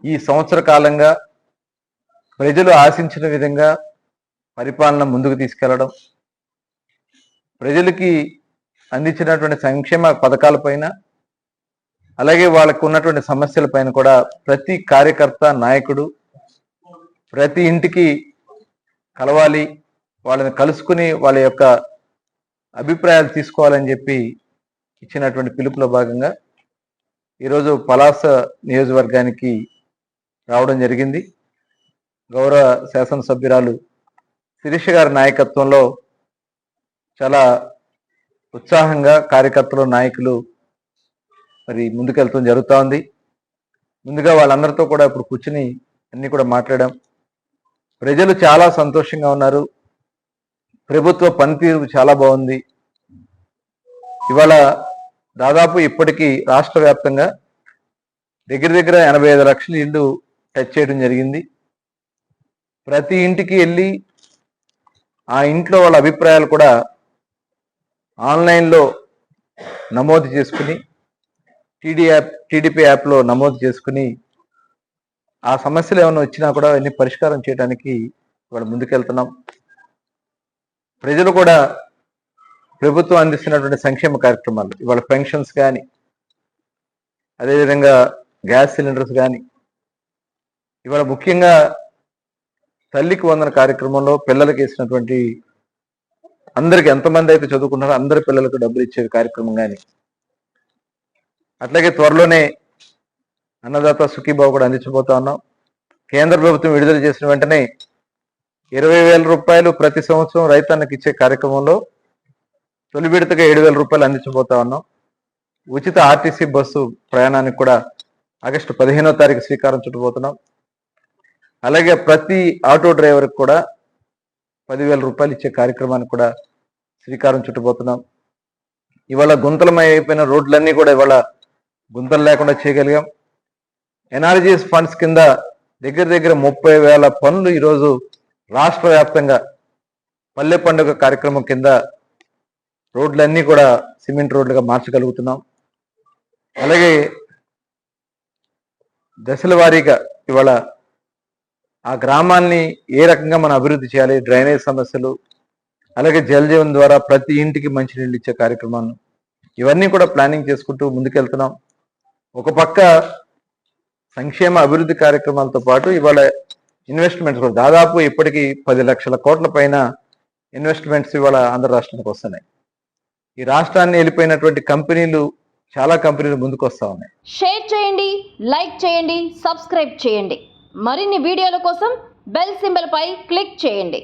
ఈ సంవత్సర కాలంగా ప్రజలు ఆశించిన విధంగా పరిపాలన ముందుకు తీసుకెళ్లడం, ప్రజలకి అందించినటువంటి సంక్షేమ పథకాలపైన, అలాగే వాళ్ళకు ఉన్నటువంటి సమస్యలపైన కూడా ప్రతి కార్యకర్త, నాయకుడు ప్రతి ఇంటికి కలవాలి, వాళ్ళని కలుసుకుని వాళ్ళ యొక్క అభిప్రాయాలు తీసుకోవాలని చెప్పి ఇచ్చినటువంటి పిలుపులో భాగంగా ఈరోజు పలాస నియోజకవర్గానికి రావడం జరిగింది. గౌరవ శాసనసభ్యురాలు శిరీష గారి నాయకత్వంలో చాలా ఉత్సాహంగా కార్యకర్తలు, నాయకులు మరి ముందుకెళ్తాం జరుగుతూ ఉంది. ముందుగా వాళ్ళందరితో కూడా ఇప్పుడు కూర్చుని అన్ని కూడా మాట్లాడాం. ప్రజలు చాలా సంతోషంగా ఉన్నారు. ప్రభుత్వ పనితీరు చాలా బాగుంది. ఇవాళ దాదాపు ఇప్పటికీ రాష్ట్ర వ్యాప్తంగా దగ్గర దగ్గర 85 లక్షల ఇళ్ళు టచ్ చేయడం జరిగింది. ప్రతి ఇంటికి వెళ్ళి ఆ ఇంట్లో వాళ్ళ అభిప్రాయాలు కూడా ఆన్లైన్లో నమోదు చేసుకుని టీడీపీ యాప్లో నమోదు చేసుకుని ఆ సమస్యలు ఏమైనా వచ్చినా కూడా అన్ని పరిష్కారం చేయడానికి ఇవాళ ముందుకెళ్తున్నాం. ప్రజలు కూడా ప్రభుత్వం అందిస్తున్నటువంటి సంక్షేమ కార్యక్రమాలు, ఇవాళ పెన్షన్స్ కానీ, అదేవిధంగా గ్యాస్ సిలిండర్స్ కానీ, ఇవాళ ముఖ్యంగా తల్లికి వందన కార్యక్రమంలో పిల్లలకి వేసినటువంటి అందరికి ఎంతమంది అయితే చదువుకుంటారో అందరి పిల్లలకు డబ్బులు ఇచ్చే కార్యక్రమం కానీ, అట్లాగే త్వరలోనే అన్నదాత సుఖీబాబు కూడా అందించబోతా ఉన్నాం. కేంద్ర ప్రభుత్వం విడుదల చేసిన వెంటనే 20,000 రూపాయలు ప్రతి సంవత్సరం రైతన్నకి ఇచ్చే కార్యక్రమంలో తొలి విడతగా 7,000 రూపాయలు అందించబోతా ఉన్నాం. ఉచిత ఆర్టీసీ బస్సు ప్రయాణానికి కూడా ఆగస్టు 15వ తారీఖు శ్రీకారం చుట్టబోతున్నాం. అలాగే ప్రతి ఆటో డ్రైవర్కి కూడా 10,000 రూపాయలు ఇచ్చే కార్యక్రమానికి కూడా శ్రీకారం చుట్టబోతున్నాం. ఇవాళ గుంతలమై అయిపోయిన రోడ్లన్నీ కూడా ఇవాళ గుంతలు లేకుండా చేయగలిగాం. ఎన్ఆర్జీఎస్ ఫండ్స్ కింద దగ్గర దగ్గర 30,000 పనులు ఈరోజు రాష్ట్ర వ్యాప్తంగా పల్లె పండుగ కార్యక్రమం కింద రోడ్లన్నీ కూడా సిమెంట్ రోడ్లుగా మార్చగలుగుతున్నాం. అలాగే దశల వారీగా ఇవాళ ఆ గ్రామాన్ని ఏ రకంగా మనం అభివృద్ధి చేయాలి, డ్రైనేజ్ సమస్యలు, అలాగే జల్ జీవన్ ద్వారా ప్రతి ఇంటికి మంచినీళ్ళు ఇచ్చే కార్యక్రమాలు, ఇవన్నీ కూడా ప్లానింగ్ చేసుకుంటూ ముందుకెళ్తున్నాం. ఒక పక్క సంక్షేమ అభివృద్ధి కార్యక్రమాలతో పాటు ఇవాళ ఇన్వెస్ట్మెంట్స్ కూడా దాదాపు ఇప్పటికీ 10 లక్షల కోట్ల పైన ఇన్వెస్ట్మెంట్స్ ఇవాళ ఆంధ్ర రాష్ట్రానికి వస్తున్నాయి. ఈ రాష్ట్రాన్ని వెళ్ళిపోయినటువంటి కంపెనీలు, చాలా కంపెనీలు ముందుకు వస్తా ఉన్నాయి. షేర్ చేయండి, లైక్ చేయండి, సబ్స్క్రైబ్ చేయండి. మరిన్ని వీడియోల కోసం బెల్ సింబల్ పై క్లిక్ చేయండి.